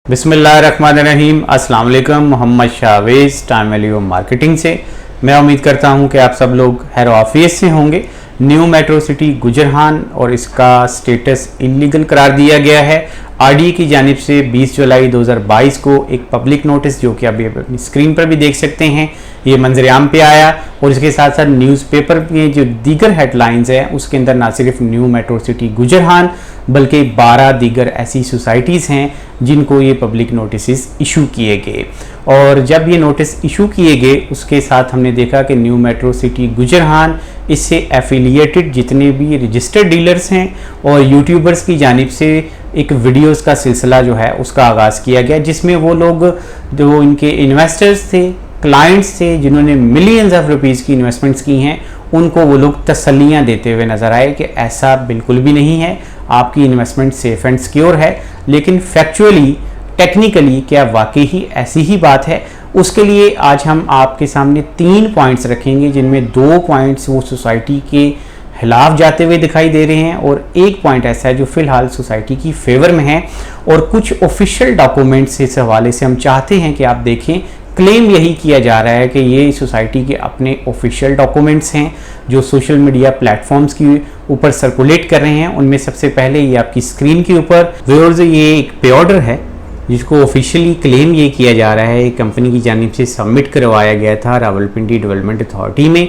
बिस्मिल्लाहिर्रहमानिर्रहीम। अस्सलाम वालेकुम। Mohammad Shavez time value marketing से मैं उम्मीद करता हूं कि आप सब लोग खैर ऑफियत से होंगे। न्यू मेट्रो सिटी गुजरहान और इसका स्टेटस इलीगल करार दिया गया है। आरडीए की जानिब से 20 जुलाई 2022 को एक पब्लिक नोटिस, जो कि अभी अपनी स्क्रीन पर भी देख सकते हैं, ये मंजर-ए-आम पे आया और इसके साथ साथ न्यूज़पेपर में जो दीगर हेडलाइंस हैं उसके अंदर ना सिर्फ न्यू मेट्रो सिटी गुजरहान बल्कि 12 दीगर ऐसी सोसाइटीज़ हैं जिनको ये पब्लिक नोटिस इशू किए गए। और जब ये नोटिस इशू किए गए उसके साथ हमने देखा कि न्यू मेट्रो सिटी गुजरहान इससे एफिलिएटेड जितने भी रजिस्टर्ड डीलर्स हैं और यूट्यूबर्स की जानिब से एक वीडियोस का सिलसिला जो है उसका आगाज़ किया गया, जिसमें वो लोग जो इनके इन्वेस्टर्स थे, क्लाइंट्स थे, जिन्होंने मिलियंस ऑफ रुपीज़ की इन्वेस्टमेंट्स की हैं, उनको वो लोग तसल्लियाँ देते हुए नज़र आए कि ऐसा बिल्कुल भी नहीं है, आपकी इन्वेस्टमेंट सेफ एंड सिक्योर है। लेकिन फैक्चुअली टेक्निकली क्या वाकई ही ऐसी ही बात है? उसके लिए आज हम आपके सामने 3 पॉइंट्स रखेंगे, जिनमें 2 पॉइंट्स वो सोसाइटी के खिलाफ जाते हुए दिखाई दे रहे हैं और एक पॉइंट ऐसा है जो फ़िलहाल सोसाइटी की फेवर में है। और कुछ ऑफिशियल डॉक्यूमेंट्स इस हवाले से हम चाहते हैं कि आप देखें। क्लेम यही किया जा रहा है कि ये सोसाइटी के अपने ऑफिशियल डॉक्यूमेंट्स हैं जो सोशल मीडिया प्लेटफॉर्म्स के ऊपर सर्कुलेट कर रहे हैं। उनमें सबसे पहले ये आपकी स्क्रीन के ऊपर व्यूअर्स ये एक पे ऑर्डर है जिसको ऑफिशियली क्लेम ये किया जा रहा है कंपनी की जानिब से सबमिट करवाया गया था रावलपिंडी डेवलपमेंट अथॉरिटी में।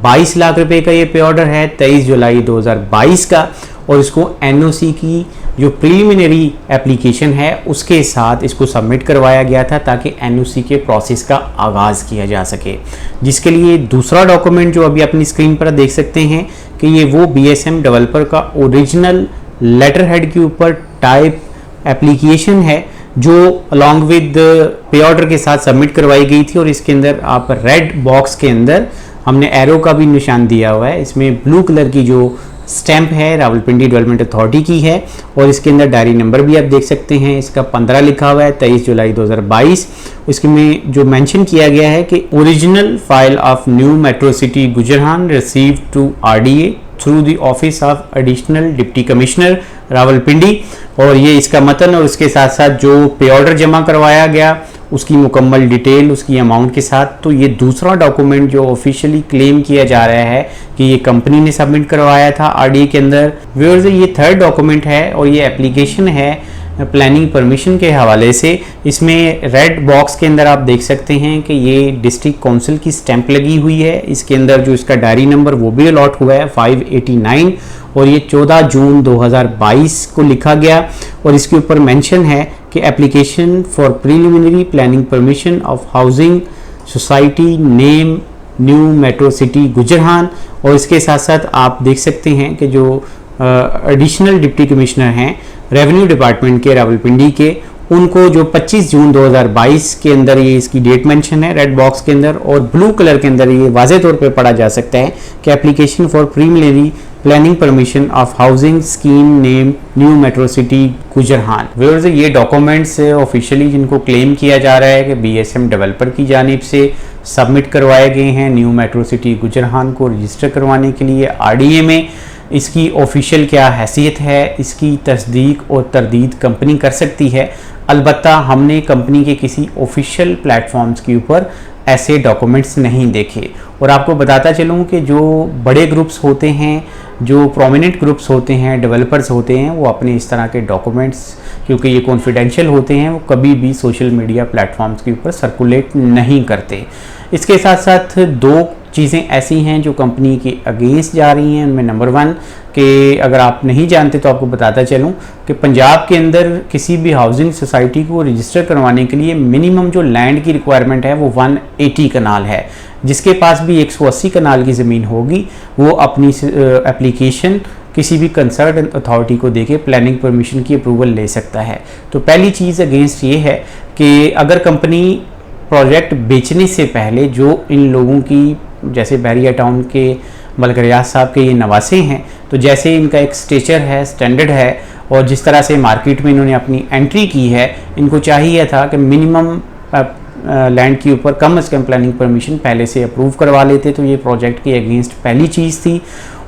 22 लाख रुपए का ये पे ऑर्डर है 23 जुलाई 2022 का, और इसको एनओसी की जो प्रिलिमिनरी एप्लीकेशन है उसके साथ इसको सबमिट करवाया गया था ताकि एनओसी के प्रोसेस का आगाज़ किया जा सके। जिसके लिए दूसरा डॉक्यूमेंट जो अभी अपनी स्क्रीन पर देख सकते हैं कि ये वो बीएसएम डेवलपर का ओरिजिनल लेटर हेड के ऊपर टाइप एप्लीकेशन है जो अलॉन्ग विद पे ऑर्डर के साथ सबमिट करवाई गई थी। और इसके अंदर आप रेड बॉक्स के अंदर हमने एरो का भी निशान दिया हुआ है, इसमें ब्लू कलर की जो स्टैंप है रावलपिंडी डेवलपमेंट अथॉरिटी की है और इसके अंदर डायरी नंबर भी आप देख सकते हैं, इसका 15 लिखा हुआ है 23 जुलाई 2022। इसके में जो मेंशन किया गया है कि original file of new metro city Gujar Khan received to RDA through the office of additional deputy commissioner Rawalpindi, और ये इसका मतन और उसके साथ साथ जो पे ऑर्डर जमा करवाया गया उसकी मुकम्मल डिटेल उसकी अमाउंट के साथ। तो ये दूसरा डॉक्यूमेंट जो ऑफिशियली क्लेम किया जा रहा है कि ये कंपनी ने सबमिट करवाया था आरडीए के अंदर। व्यूअर्स ये थर्ड डॉक्यूमेंट है और ये एप्लीकेशन है प्लानिंग परमिशन के हवाले से। इसमें रेड बॉक्स के अंदर आप देख सकते हैं कि ये डिस्ट्रिक्ट काउंसिल की स्टैंप लगी हुई है। इसके अंदर जो इसका डायरी नंबर वो भी अलॉट हुआ है 589 और ये 14 जून 2022 को लिखा गया। और इसके ऊपर मेंशन है कि application for preliminary planning permission of housing society name new metro city Gujar Khan. और इसके साथ साथ आप देख सकते हैं कि जो एडिशनल डिप्टी कमिश्नर हैं रेवेन्यू डिपार्टमेंट के रावलपिंडी के, उनको जो 25 जून 2022 के अंदर ये इसकी डेट मेंशन है रेड बॉक्स के अंदर, और ब्लू कलर के अंदर ये वाज़े तौर पे पढ़ा जा सकता है कि application for preliminary planning permission of housing scheme name new metro city Gujar Khan. Viewers ये डॉक्यूमेंट्स ऑफिशियली जिनको क्लेम किया जा रहा है कि बीएसएम डेवलपर की जानिब से सबमिट करवाए गए हैं न्यू मेट्रो सिटी गुजरहान को रजिस्टर करवाने के लिए आरडीए में। इसकी ऑफिशियल क्या हैसियत है, इसकी तस्दीक और तरदीद कंपनी कर सकती है। अलबत्ता हमने कंपनी के किसी ऑफिशियल प्लेटफॉर्म्स के ऊपर ऐसे डॉक्यूमेंट्स नहीं देखे। और आपको बताता चलूँ कि जो बड़े ग्रुप्स होते हैं, जो प्रोमिनेंट ग्रुप्स होते हैं, डेवलपर्स होते हैं, वो अपने इस तरह के डॉक्यूमेंट्स क्योंकि ये कॉन्फिडेंशियल होते हैं वो कभी भी सोशल मीडिया प्लेटफॉर्म्स के ऊपर सर्कुलेट नहीं करते। इसके साथ साथ 2 चीज़ें ऐसी हैं जो कंपनी के अगेंस्ट जा रही हैं। उनमें नंबर 1 कि अगर आप नहीं जानते तो आपको बताता चलूं कि पंजाब के अंदर किसी भी हाउसिंग सोसाइटी को रजिस्टर करवाने के लिए मिनिमम जो लैंड की रिक्वायरमेंट है वो 180 कनाल है। जिसके पास भी 180 कनाल की ज़मीन होगी वो अपनी एप्लीकेशन किसी भी कंसर्न अथॉरिटी को देके प्लानिंग परमिशन की अप्रूवल ले सकता है। तो पहली चीज़ अगेंस्ट ये है कि अगर कंपनी प्रोजेक्ट बेचने से पहले जो इन लोगों की, जैसे बहरिया टाउन के मलक रियाज साहब के ये नवासे हैं, तो जैसे इनका एक स्टेचर है, स्टैंडर्ड है और जिस तरह से मार्केट में इन्होंने अपनी एंट्री की है, इनको चाहिए था कि मिनिमम लैंड के ऊपर कम से कम प्लानिंग परमिशन पहले से अप्रूव करवा लेते। तो ये प्रोजेक्ट के अगेंस्ट पहली चीज़ थी।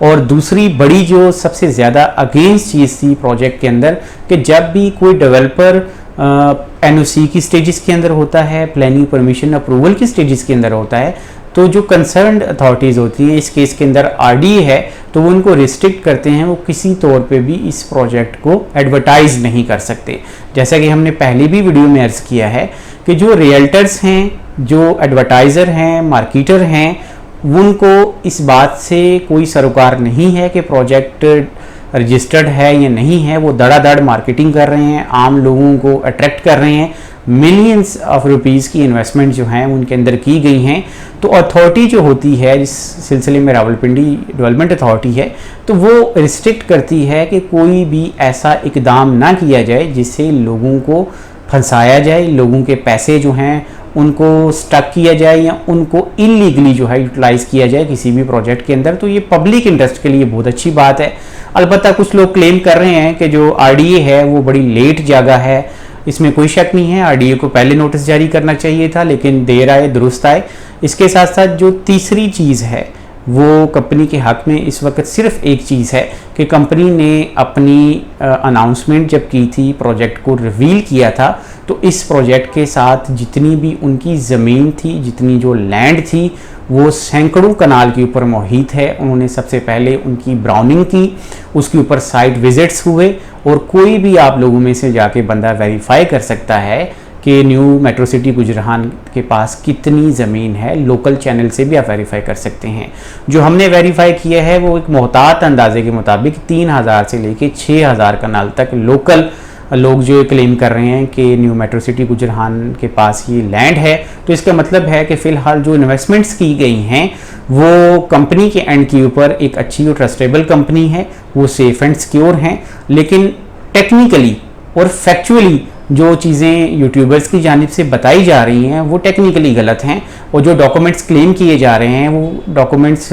और दूसरी बड़ी जो सबसे ज़्यादा अगेंस्ट चीज़ थी प्रोजेक्ट के अंदर कि जब भी कोई डेवलपर एनओसी की स्टेजेस के अंदर होता है, प्लानिंग परमिशन अप्रूवल की स्टेजेस के अंदर होता है, तो जो कंसर्न्ड अथॉरिटीज़ होती हैं, इस केस के अंदर आरडीए है, तो वो उनको रिस्ट्रिक्ट करते हैं, वो किसी तौर पे भी इस प्रोजेक्ट को एडवर्टाइज नहीं कर सकते। जैसा कि हमने पहले भी वीडियो में अर्ज़ किया है कि जो रियल्टर्स हैं, जो एडवर्टाइज़र हैं, मार्केटर हैं, उनको इस बात से कोई सरोकार नहीं है कि प्रोजेक्ट रजिस्टर्ड है या नहीं है। वो धड़ाधड़ मार्केटिंग कर रहे हैं, आम लोगों को अट्रैक्ट कर रहे हैं, मिलियंस ऑफ रुपीज़ की इन्वेस्टमेंट जो हैं उनके अंदर की गई हैं। तो अथॉरिटी जो होती है, इस सिलसिले में रावलपिंडी डेवलपमेंट अथॉरिटी है, तो वो रिस्ट्रिक्ट करती है कि कोई भी ऐसा इकदाम ना किया जाए जिससे लोगों को फंसाया जाए, लोगों के पैसे जो हैं उनको स्टक किया जाए या उनको इलीगली जो है यूटिलाइज़ किया जाए किसी भी प्रोजेक्ट के अंदर। तो ये पब्लिक इंटरेस्ट के लिए बहुत अच्छी बात है। अलबत्ता कुछ लोग क्लेम कर रहे हैं कि जो आरडीए है वो बड़ी लेट जागा है, इसमें कोई शक नहीं है, आरडीए को पहले नोटिस जारी करना चाहिए था, लेकिन देर आए दुरुस्त आए। इसके साथ साथ जो तीसरी चीज़ है वो कंपनी के हक में इस वक्त सिर्फ एक चीज़ है कि कंपनी ने अपनी अनाउंसमेंट जब की थी, प्रोजेक्ट को रिवील किया था, तो इस प्रोजेक्ट के साथ जितनी भी उनकी ज़मीन थी, जितनी जो लैंड थी, वो सैकड़ों कनाल के ऊपर मुहित है। उन्होंने सबसे पहले उनकी ब्राउनिंग की, उसके ऊपर साइट विजिट्स हुए, और कोई भी आप लोगों में से जाके बंदा वेरीफाई कर सकता है कि न्यू मेट्रो सिटी गुजरान के पास कितनी ज़मीन है। लोकल चैनल से भी आप वेरीफाई कर सकते हैं। जो हमने वेरीफाई किया है वो एक मोहतात अंदाजे के मुताबिक 3000 से लेके 6000 कनाल तक लोकल लोग जो क्लेम कर रहे हैं कि न्यू मेट्रो सिटी गुजरान के पास ये लैंड है। तो इसका मतलब है कि फ़िलहाल जो इन्वेस्टमेंट्स की गई हैं वो कंपनी के एंड के ऊपर एक अच्छी और ट्रस्टेबल कंपनी है, वो सेफ एंड सिक्योर हैं। लेकिन टेक्निकली और फैक्चुअली जो चीज़ें यूट्यूबर्स की जानिब से बताई जा रही हैं वो टेक्निकली गलत हैं, और जो डॉक्यूमेंट्स क्लेम किए जा रहे हैं वो डॉक्यूमेंट्स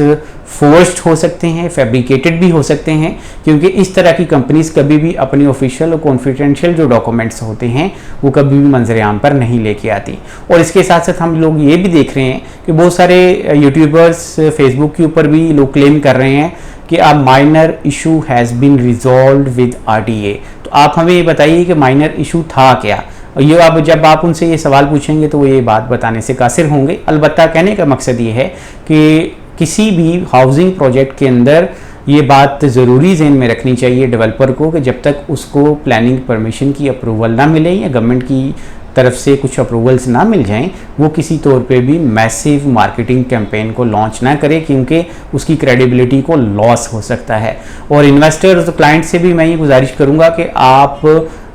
फोर्स्ड हो सकते हैं, फैब्रिकेटेड भी हो सकते हैं, क्योंकि इस तरह की कंपनीज कभी भी अपनी ऑफिशियल और कॉन्फिडेंशियल जो डॉक्यूमेंट्स होते हैं वो कभी भी मंजर-ए-आम पर नहीं लेके आती। और इसके साथ साथ हम लोग ये भी देख रहे हैं कि बहुत सारे यूट्यूबर्स फेसबुक के ऊपर भी लोग क्लेम कर रहे हैं कि a minor issue has been resolved with RDA. तो आप हमें ये बताइए कि माइनर इशू था क्या? और ये अब जब आप उनसे ये सवाल पूछेंगे तो वो ये बात बताने से कासिर होंगे। अलबत्ता कहने का मकसद ये है कि किसी भी हाउसिंग प्रोजेक्ट के अंदर ये बात ज़रूरी ज़हन में रखनी चाहिए डेवलपर को कि जब तक उसको प्लानिंग परमिशन की अप्रूवल ना मिले या गवर्नमेंट की तरफ से कुछ अप्रूवल्स ना मिल जाएं, वो किसी तौर पे भी मैसिव मार्केटिंग कैंपेन को लॉन्च ना करे, क्योंकि उसकी क्रेडिबिलिटी को लॉस हो सकता है। और इन्वेस्टर्स और क्लाइंट से भी मैं ये गुजारिश करूँगा कि आप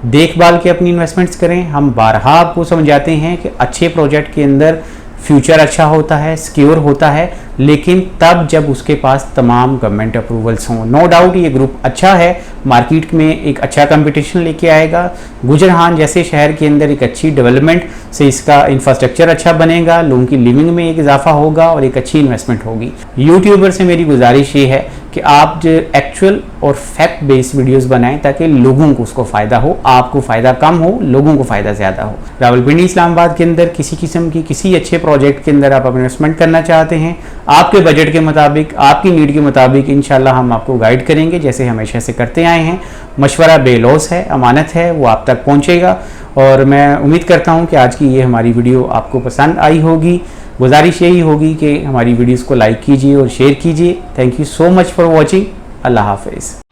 देखभाल के अपनी इन्वेस्टमेंट्स करें। हम बारहा आपको समझाते हैं कि अच्छे प्रोजेक्ट के अंदर फ्यूचर अच्छा होता है, सिक्योर होता है, लेकिन तब जब उसके पास तमाम गवर्नमेंट अप्रूवल्स हों। नो डाउट ये ग्रुप अच्छा है, मार्केट में एक अच्छा कंपटीशन लेके आएगा। गुजरान जैसे शहर के अंदर एक अच्छी डेवलपमेंट से इसका इंफ्रास्ट्रक्चर अच्छा बनेगा, लोगों की लिविंग में एक इजाफा होगा और एक अच्छी इन्वेस्टमेंट होगी। यूट्यूबर से मेरी गुजारिश ये है कि आप जो एक्चुअल और फैक्ट बेस्ड वीडियोस बनाएं ताकि लोगों को उसको फ़ायदा हो, आपको फ़ायदा कम हो, लोगों को फ़ायदा ज़्यादा हो। रावलपिंडी इस्लामाबाद के अंदर किसी किस्म की किसी अच्छे प्रोजेक्ट के अंदर आप इन्वेस्टमेंट करना चाहते हैं, आपके बजट के मुताबिक, आपकी नीड के मुताबिक, इंशाल्लाह हम आपको गाइड करेंगे जैसे हमेशा से करते आए हैं। मशवरा बेलौस है, अमानत है, वो आप तक पहुँचेगा। और मैं उम्मीद करता हूँ कि आज की ये हमारी वीडियो आपको पसंद आई होगी। गुजारिश यही होगी कि हमारी वीडियोस को लाइक कीजिए और शेयर कीजिए। Thank you so much for watching. अल्लाह हाफिज़।